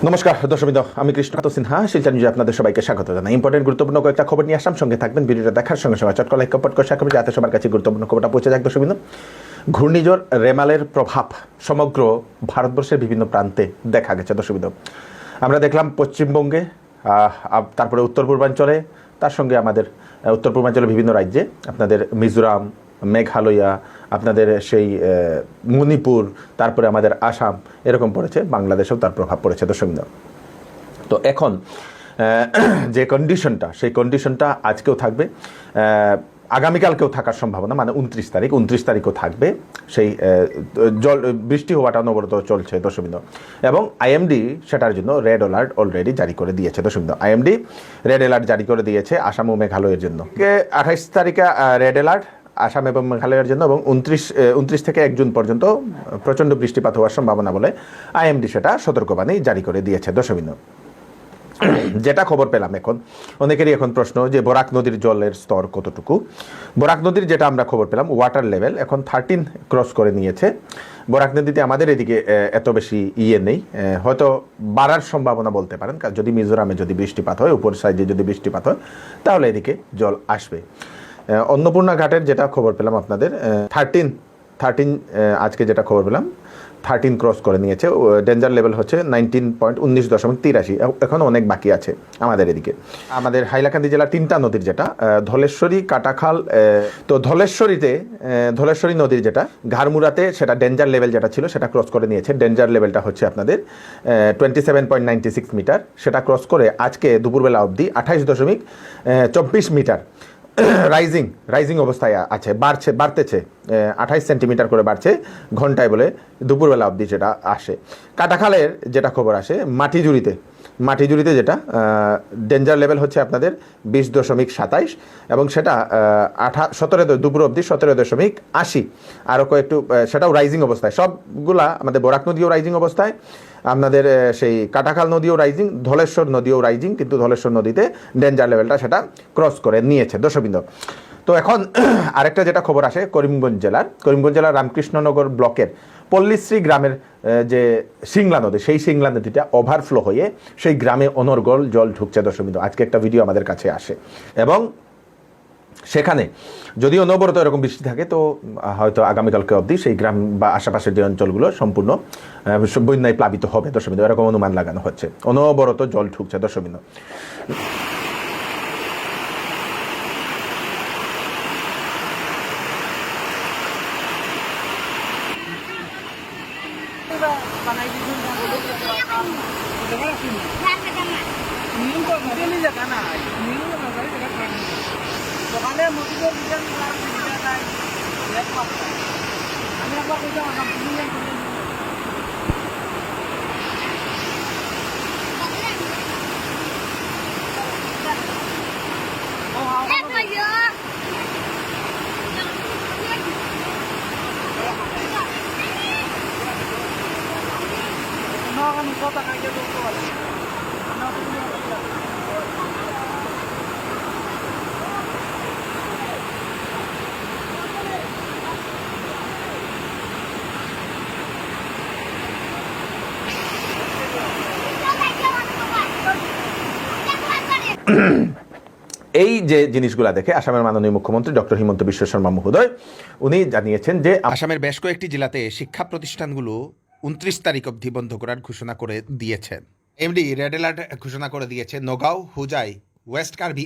নমস্কার দর্শকবৃন্দ, আমি কৃষ্ণ সিনহা শিলচর নিউজে আপনাদের সবাইকে স্বাগত জানাই। ইম্পর্টেন্ট গুরুত্বপূর্ণ কয়েকটা খবর নিয়ে আসলাম, সঙ্গে থাকবেন। ভিডিওটা দেখার সঙ্গে সঙ্গে চটকা লাইক কমেন্ট করে শেয়ার করবেন যাতে সবার কাছে গুরুত্বপূর্ণ খবরটা পৌঁছে যায়। দর্শকবৃন্দ, ঘূর্ণিঝড় রেমালের প্রভাব সমগ্র ভারতবর্ষের বিভিন্ন প্রান্তে দেখা গেছে। দর্শকবৃন্দ, আমরা দেখলাম পশ্চিমবঙ্গে, তারপরে উত্তর পূর্বাঞ্চলে, তার সঙ্গে আমাদের উত্তর পূর্বাঞ্চলের বিভিন্ন রাজ্যে, আপনাদের মিজোরাম, মেঘালয়া, আপনাদের সেই মণিপুর, তারপরে আমাদের আসাম, এরকম পড়েছে। বাংলাদেশেও তার প্রভাব পড়েছে। দর্শকবৃন্দ, তো এখন যে কন্ডিশনটা, সেই কন্ডিশনটা আজকেও থাকবে, আগামীকালকেও থাকার সম্ভাবনা, মানে 29 তারিখও থাকবে। সেই জল বৃষ্টি হওয়াটা অনবরত চলছে। দর্শকবৃন্দ, এবং আইএমডি সেটার জন্য রেড অ্যালার্ট অলরেডি জারি করে দিয়েছে। দর্শকবৃন্দ, আইএমডি রেড অ্যালার্ট জারি করে দিয়েছে আসাম ও মেঘালয়ের জন্য। 28 তারিখে রেড অ্যালার্ট আসাম এবং মেঘালয়ের জন্য, এবং 29 থেকে 1 জুন পর্যন্ত প্রচণ্ড বৃষ্টিপাত হওয়ার সম্ভাবনা বলে আইএমডি সেটা সতর্কবাণী জারি করে দিয়েছে। দর্শকবৃন্দ, যেটা খবর পেলাম, এখন অনেকেরই এখন প্রশ্ন যে বরাক নদীর জলের স্তর কতটুকু। বরাক নদীর যেটা আমরা খবর পেলাম, ওয়াটার লেভেল এখন 13 ক্রস করে নিয়েছে। বরাক নদীতে আমাদের এদিকে এত বেশি নেই, হয়তো বাড়ার সম্ভাবনা বলতে পারেন, যদি মিজোরামে যদি বৃষ্টিপাত হয়, উপর সাইডে যদি বৃষ্টিপাত হয়, তাহলে এদিকে জল আসবে। অন্নপূর্ণা ঘাটের যেটা খবর পেলাম আপনাদের 13 আজকে যেটা খবর পেলাম 13 ক্রস করে নিয়েছে। ডেঞ্জার লেভেল হচ্ছে 19.83, এখন অনেক বাকি আছে আমাদের এদিকে। আমাদের হাইলাকান্দি জেলার 3টা নদীর, যেটা ধলেশ্বরী, কাটাখাল, তো ধলেশ্বরী নদীর যেটা ঘাড়মুড়াতে, সেটা ডেঞ্জার লেভেল যেটা ছিল সেটা ক্রস করে নিয়েছে। ডেঞ্জার লেভেলটা হচ্ছে আপনাদের 27.96 মিটার, সেটা ক্রস করে আজকে দুপুরবেলা অবধি 28.24 মিটার রাইজিং অবস্থায় আছে, বাড়তেছে 28 সেন্টিমিটার করে বাড়ছে ঘন্টায় বলে দুপুরবেলা অবধি যেটা আসে। কাটাখালের যেটা খবর আসে মাটিজুড়িতে যেটা ডেঞ্জার লেভেল হচ্ছে আপনাদের 20.27, এবং সেটা 17 দুপুর অবধি 17.80, আরও কয়েকটু সেটাও রাইজিং অবস্থায়। সবগুলা আমাদের বরাক নদীও রাইজিং অবস্থায়, আপনাদের সেই কাটাখাল নদীও রাইজিং, ধলেশ্বর নদীও রাইজিং, কিন্তু ধলেশ্বর নদীতে ডেঞ্জার লেভেলটা সেটা ক্রস করে নিয়েছে। দর্শকবৃন্দ, তো এখন আরেকটা যেটা খবর আসে করিমগঞ্জ জেলার রামকৃষ্ণনগর ব্লকের পল্লীশ্রী গ্রামের যে সিংলা নদী, সেই সিংলা নদীটা ওভারফ্লো হয়ে সেই গ্রামে অনর্গল জল ঢুকছে। দর্শকবৃন্দ, আজকে একটা ভিডিও আমাদের কাছে আসে, এবং সেখানে যদি অনবরত এরকম বৃষ্টি থাকে, তো হয়তো আগামীকালকে অবধি সেই গ্রাম বা আশেপাশের যে অঞ্চলগুলো সম্পূর্ণ বন্যায় প্লাবিত হবে। দর্শকবৃন্দ, এরকম অনুমান লাগানো হচ্ছে, অনবরত জল ঢুকছে। দর্শকবৃন্দ, এই যে জিনিসগুলা দেখে আসামের মাননীয় মুখ্যমন্ত্রী ডক্টর হিমন্ত বিশ্ব শর্মা মহোদয় উনি জানিয়েছেন যে আসামের বেশ কয়েকটি জেলাতে শিক্ষা প্রতিষ্ঠানগুলো 29 তারিখ অবধি বন্ধ করার ঘোষণা করে দিয়েছেন। এমডি রেড অ্যালার্ট ঘোষণা করে দিয়েছে নগাঁও, হুজাই, ওয়েস্ট কার্বি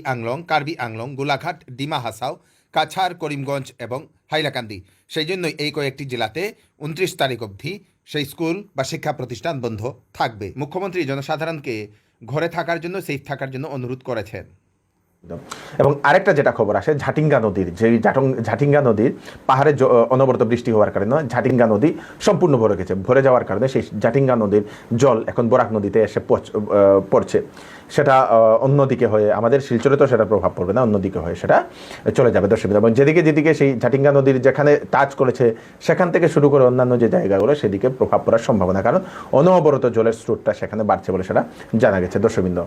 আংলং, গোলাঘাট, ডিমা হাসাও, কাছাড়, করিমগঞ্জ এবং হাইলাকান্দি। সেই জন্যই এই কয়েকটি জেলাতে 29 তারিখ অবধি সেই স্কুল বা শিক্ষা প্রতিষ্ঠান বন্ধ থাকবে। মুখ্যমন্ত্রী জনসাধারণকে ঘরে থাকার জন্য, সেফ থাকার জন্য অনুরোধ করেছেন। এবং আরেকটা যেটা খবর আসে, ঝাটিঙ্গা নদীর পাহাড়ে অনবরত বৃষ্টি হওয়ার কারণে ঝাটিঙ্গা নদী সম্পূর্ণ ভরে যাওয়ার কারণে সেই ঝাটিঙ্গা নদীর জল এখন বরাক নদীতে এসে পড়ছে। সেটা অন্যদিকে হয়ে, আমাদের শিলচরে তো সেটা প্রভাব পড়বে না, অন্যদিকে হয়ে সেটা চলে যাবে। দর্শকবৃন্দ, এবং যেদিকে সেই ঝাটিঙ্গা নদীর যেখানে টাচ করেছে সেখান থেকে শুরু করে অন্যান্য যে জায়গাগুলো, সেদিকে প্রভাব পড়ার সম্ভাবনা, কারণ অনবরত জলের স্রোতটা সেখানে বাড়ছে বলে সেটা জানা গেছে। দর্শকবৃন্দ,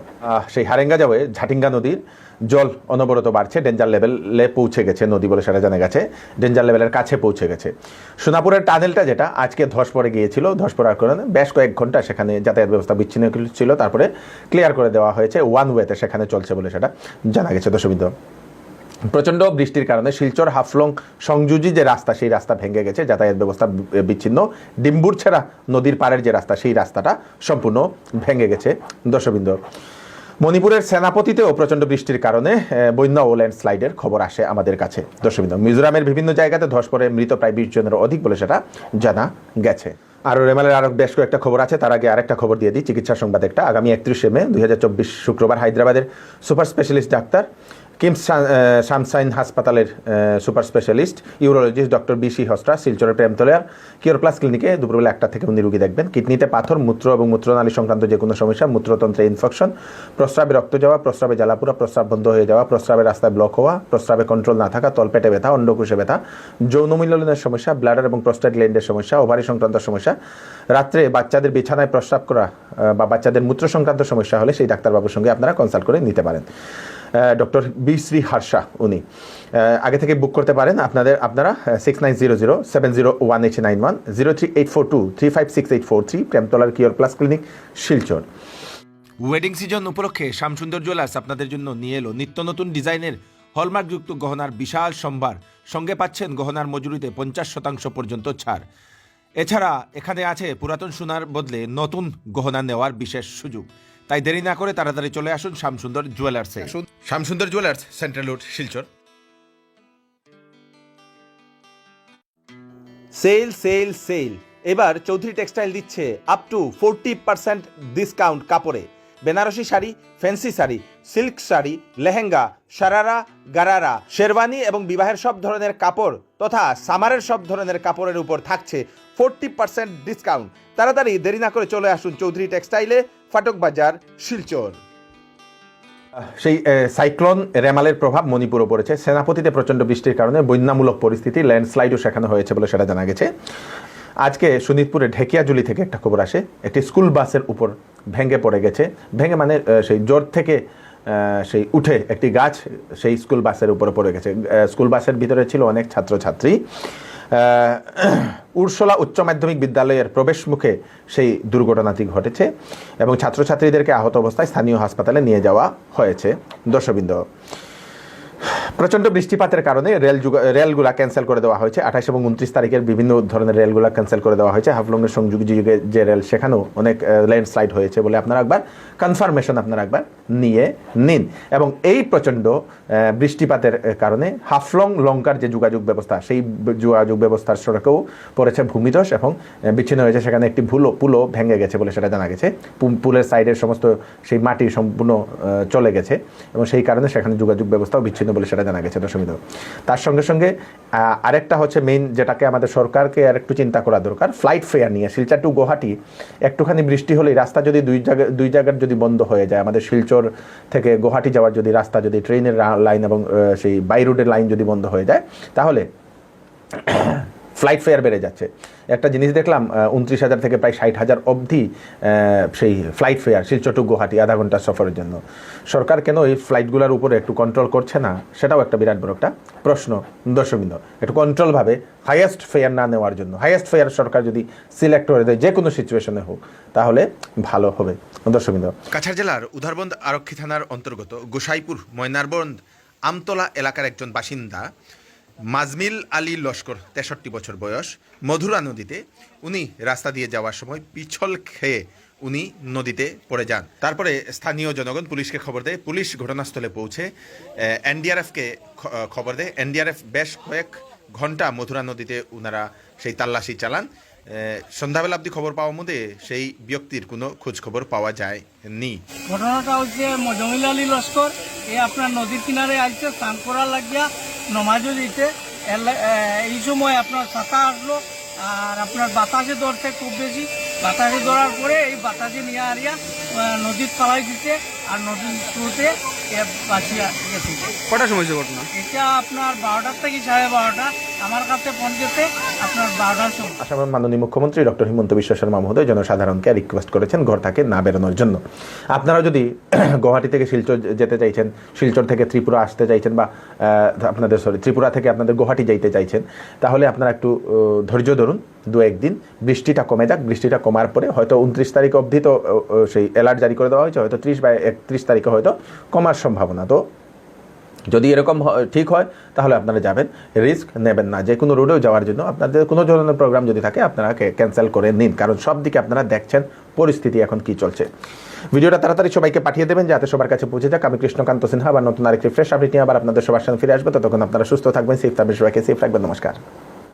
সেই হারেঙ্গা যাওয়ে ঝাটিঙ্গা নদীর জল অনবরত বাড়ছে, ডেঞ্জার লেভেলে পৌঁছে গেছে নদী বলে সেটা জানা গেছে, ডেঞ্জার লেভেলের কাছে পৌঁছে গেছে। সোনাপুরের টানেলটা যেটা আজকে ধস পড়ে গিয়েছিল, ধস পড়ার কারণে বেশ কয়েক ঘন্টা সেখানে যাতায়াত ব্যবস্থা বিচ্ছিন্ন ছিল, তারপরে ক্লিয়ার করে দেওয়া হয়েছে, ওয়ান ওয়েতে সেখানে চলছে বলে সেটা জানা গেছে। দর্শকবৃন্দ, প্রচণ্ড বৃষ্টির কারণে শিলচর হাফলং সংযোজী যে রাস্তা সেই রাস্তা ভেঙে গেছে, যাতায়াত ব্যবস্থা বিচ্ছিন্ন। ডিম্বুরছেড়া নদীর পাড়ের যে রাস্তা সেই রাস্তাটা সম্পূর্ণ ভেঙে গেছে। দর্শকবৃন্দ, মণিপুরের সেনাপতিতেও প্রচণ্ড বৃষ্টির কারণে বন্যা ও ল্যান্ডস্লাইডের খবর আসে আমাদের কাছে। দর্শকবৃন্দ, মিজোরামের বিভিন্ন জায়গাতে ধস পড়ে মৃত প্রায় 20 জনেরও অধিক বলে সেটা জানা গেছে। আর রেমালের আরও বেশ কয়েকটা খবর আছে, তার আগে আরেকটা খবর দিয়ে দিই, চিকিৎসা সংবাদ একটা। আগামী 31শে মে 2024 শুক্রবার হায়দ্রাবাদের সুপার স্পেশালিস্ট ডাক্তার কিমস শামসাইন হাসপাতালের super specialist urologist doctor BC হস্ট্রা শিলচরের প্রেমতলার কিওর প্লাস ক্লিনিকে দুপুরবেলা 1টা থেকে উনি রুগী দেখবেন। কিডনিতে পাথর, মূত্র এবং মূত্রনালী সংক্রান্ত যে কোনো সমস্যা, মূত্রতন্ত্রে ইনফেকশন, প্রস্রাবে রক্ত যাওয়া, প্রস্রাবে জ্বালাপুরা, প্রস্রাব বন্ধ হয়ে যাওয়া, প্রস্রাবের রাস্তায় ব্লক হওয়া, প্রস্রাবে কন্ট্রোল না থাকা, তলপেটে ব্যথা, অন্ডকোষে ব্যথা, যৌন মিলনের সমস্যা, ব্লাডার এবং প্রস্টেট গ্ল্যান্ডের সমস্যা, ওভারি সংক্রান্ত সমস্যা, রাত্রে বাচ্চাদের বিছানায় প্রস্রাব করা বা বাচ্চাদের মূত্র সংক্রান্ত সমস্যা হলে সেই ডাক্তারবাবুর সঙ্গে আপনারা কনসাল্ট করে নিতে পারেন। ডক্টর বি শ্রী হার্ষা উনি আগে থেকে বুক করতে পারেন আপনারা 6900701891 03842356843 প্রেমতলার cure plus clinic Silchar. Wedding season উপলক্ষে শ্যামসুন্দর জুয়েলার্স আপনাদের জন্য নিয়ে এলো নিত্য নতুন ডিজাইনের হলমার্কযুক্ত গহনার বিশাল সম্ভার, সঙ্গে পাচ্ছেন গহনার মজুরিতে 50% পর্যন্ত ছাড়। এছাড়া এখানে আছে পুরাতন সোনার বদলে নতুন গহনা নেওয়ার বিশেষ সুযোগ। তাই দেরি না করে তাড়াতাড়ি চলে আসুন শ্যামসুন্দর জুয়েলার্সে। Shyamsundar jewellers, central road, Silchar. Sale sale sale, এবার চৌধুরী টেক্সটাইল দিচ্ছে আপ টু 40% ডিসকাউন্ট কাপড়ে। বেনারসি শাড়ি, ফ্যান্সি শাড়ি, সিল্ক শাড়ি, লেহেঙ্গা, শারারা, গারারা, শেরওয়ানি এবং বিবাহের সব ধরনের কাপড় তথা সামারের সব ধরনের কাপড়ের উপর থাকছে 40% ডিসকাউন্ট। তাড়াতাড়ি দেরি না করে চলে আসুন চৌধুরী টেক্সটাইলে, ফাটক বাজার, শিলচর। সেই সাইক্লোন রেমালের প্রভাব মণিপুরও পড়েছে। সেনাপতিতে প্রচণ্ড বৃষ্টির কারণে বন্যামূলক পরিস্থিতি, ল্যান্ডস্লাইডও সেখানে হয়েছে বলে সেটা জানা গেছে। আজকে শোনিতপুরে ঢেকিয়াজুলি থেকে একটা খবর আসে, একটি স্কুল বাসের উপর ভেঙে পড়ে গেছে। ভেঙে মানে সেই জোর থেকে সেই উঠে একটি গাছ সেই স্কুল বাসের উপরে পড়ে গেছে। স্কুল বাসের ভিতরে ছিল অনেক ছাত্রছাত্রী। উর্সলা উচ্চ মাধ্যমিক বিদ্যালয়ের প্রবেশ মুখে সেই দুর্ঘটনাটি ঘটেছে এবং ছাত্রছাত্রীদেরকে আহত অবস্থায় স্থানীয় হাসপাতালে নিয়ে যাওয়া হয়েছে। দর্শকবৃন্দ, প্রচণ্ড বৃষ্টিপাতের কারণে রেলগুলা ক্যান্সেল করে দেওয়া হয়েছে। 28 এবং 29 তারিখের বিভিন্ন ধরনের রেলগুলা ক্যান্সেল করে দেওয়া হয়েছে। হাফলংয়ের সংযোগী যে রেল সেখানেও অনেক ল্যান্ডস্লাইড হয়েছে বলে আপনারা একবার কনফার্মেশন একবার নিয়ে নিন। এবং এই প্রচণ্ড বৃষ্টিপাতের কারণে হাফলং লঙ্কার যে যোগাযোগ ব্যবস্থা সেই যোগাযোগ ব্যবস্থার সড়কেও পড়েছে ভূমিধস এবং বিচ্ছিন্ন হয়েছে। সেখানে একটি পুলও ভেঙে গেছে বলে সেটা জানা গেছে। পুলের সাইডের সমস্ত সেই মাটি সম্পূর্ণ চলে গেছে এবং সেই কারণে সেখানে যোগাযোগ ব্যবস্থাও বিচ্ছিন্ন বলে সেটা জানা গেছে। দর্শকবৃন্দ, তার সঙ্গে সঙ্গে আরেকটা হচ্ছে মেইন, যেটাকে আমাদের সরকারকে আর একটু চিন্তা করা দরকার, ফ্লাইট ফেয়ার নিয়ে। শিলচর টু গুয়াহাটি একটুখানি বৃষ্টি হলেই রাস্তা যদি দুই জায়গার যদি বন্ধ হয়ে যায়, আমাদের শিলচর থেকে গুয়াহাটি যাওয়ার যদি রাস্তা, যদি ট্রেনের লাইন এবং সেই বাই রোডের লাইন যদি বন্ধ হয়ে যায়, তাহলে ফ্লাইট ফেয়ার বেড়ে যাচ্ছে। একটা জিনিস দেখলাম, 29,000 থেকে প্রায় 60,000 অবধি সেই flight fare Silchar to Guwahati আধা ঘন্টার সফরের জন্য। সরকার কেন এই ফ্লাইটগুলোর উপরে একটু কন্ট্রোল করছে না, সেটাও একটা বিরাট বড় একটা প্রশ্ন। দর্শকবৃন্দ, একটু কন্ট্রোলভাবে হাইয়েস্ট ফেয়ার না নেওয়ার জন্য, হাইয়েস্ট ফেয়ার সরকার যদি সিলেক্ট করে দেয় যে কোনো সিচুয়েশনে হোক, তাহলে ভালো হবে। দর্শকবৃন্দ, কাছাড় জেলার উধারবন্দ আরক্ষী থানার অন্তর্গত গোসাইপুর ময়নারবন্দ আমতলা এলাকার একজন বাসিন্দা মাজমিল আলী লস্কর, 63 বছর বয়স, মধুরা নদীতে উনি রাস্তা দিয়ে যাওয়ার সময় পিছল খেয়ে উনি নদীতে পড়ে যান। তারপরে স্থানীয় জনগণ পুলিশকে খবর দেয়। পুলিশ ঘটনাস্থলে পৌঁছে এনডিআরএফকে খবর দেয়। এনডিআরএফ বেশ কয়েক ঘন্টা মধুরা নদীতে ওনারা সেই তাল্লাশি চালান। সন্ধ্যাবেলা অব্দি খবর পাওয়ার মধ্যে সেই ব্যক্তির কোনো খোঁজ খবর পাওয়া যায়নি। ঘটনাটা হচ্ছে মজমিল আলী লস্কর, আপনার নদীর কিনারে আসছে স্নান করার লাগিয়া, নমাজও দিতে। এই সময় আপনার ছাতা আসলো আর আপনার বাতাসে ধরছে খুব বেশি। বাতাসে ধরার পরে এই বাতাসে নিয়ে আরিয়া নদীর তলায় দিতে আর নদীর স্রোতে বাঁচিয়া গেছে। কটার সময় ঘটনা? এটা আপনার 12টা থেকে 12:30। আমার কাছে ফোন গেছে আপনার 12টার সময়। আসামের মাননীয় মুখ্যমন্ত্রী ডক্টর হিমন্ত বিশ্ব শর্মা মহোদয় জনসাধারণকে রিকোয়েস্ট করেছেন ঘর থেকে না বেরোনোর জন্য। আপনারা যদি গুয়াহাটি থেকে শিলচর যেতে চাইছেন, শিলচর থেকে ত্রিপুরা আসতে চাইছেন, বা আপনাদের ত্রিপুরা থেকে আপনাদের গুয়াহাটি যাইতে চাইছেন, তাহলে আপনারা একটু ধৈর্য ধরুন, 2-1 দিন বৃষ্টিটা কমে যাক। বৃষ্টিটা কমার পরে হয়তো 29 তারিখ অবধি তো সেই অ্যালার্ট জারি করে দেওয়া হয়েছে, হয়তো 30 বা 31 তারিখে হয়তো কমার সম্ভাবনা। তো যদি এরকম ঠিক হয় তাহলে আপনারা যাবেন, রিস্ক নেবেন না। যে কোনো রোডেও যাওয়ার জন্য আপনাদের কোনো ধরনের প্রোগ্রাম যদি থাকে আপনারা ক্যান্সেল করে নিন, কারণ সব দিকে আপনারা দেখছেন পরিস্থিতি এখন কি চলছে। ভিডিওটা তাড়াতাড়ি সবাইকে পাঠিয়ে দেবেন যাতে সবার কাছে পৌঁছে যাক। আমি কৃষ্ণকান্ত সিনহা আবার নতুন আরেকটি ফ্রেশ আপডেট নিয়ে আবার আপনাদের সবার সাথে ফিরে আসবো। ততক্ষণ আপনারা সুস্থ থাকবেন, সেফ থাকবেন, সবাইকে সেফ রাখবেন। নমস্কার।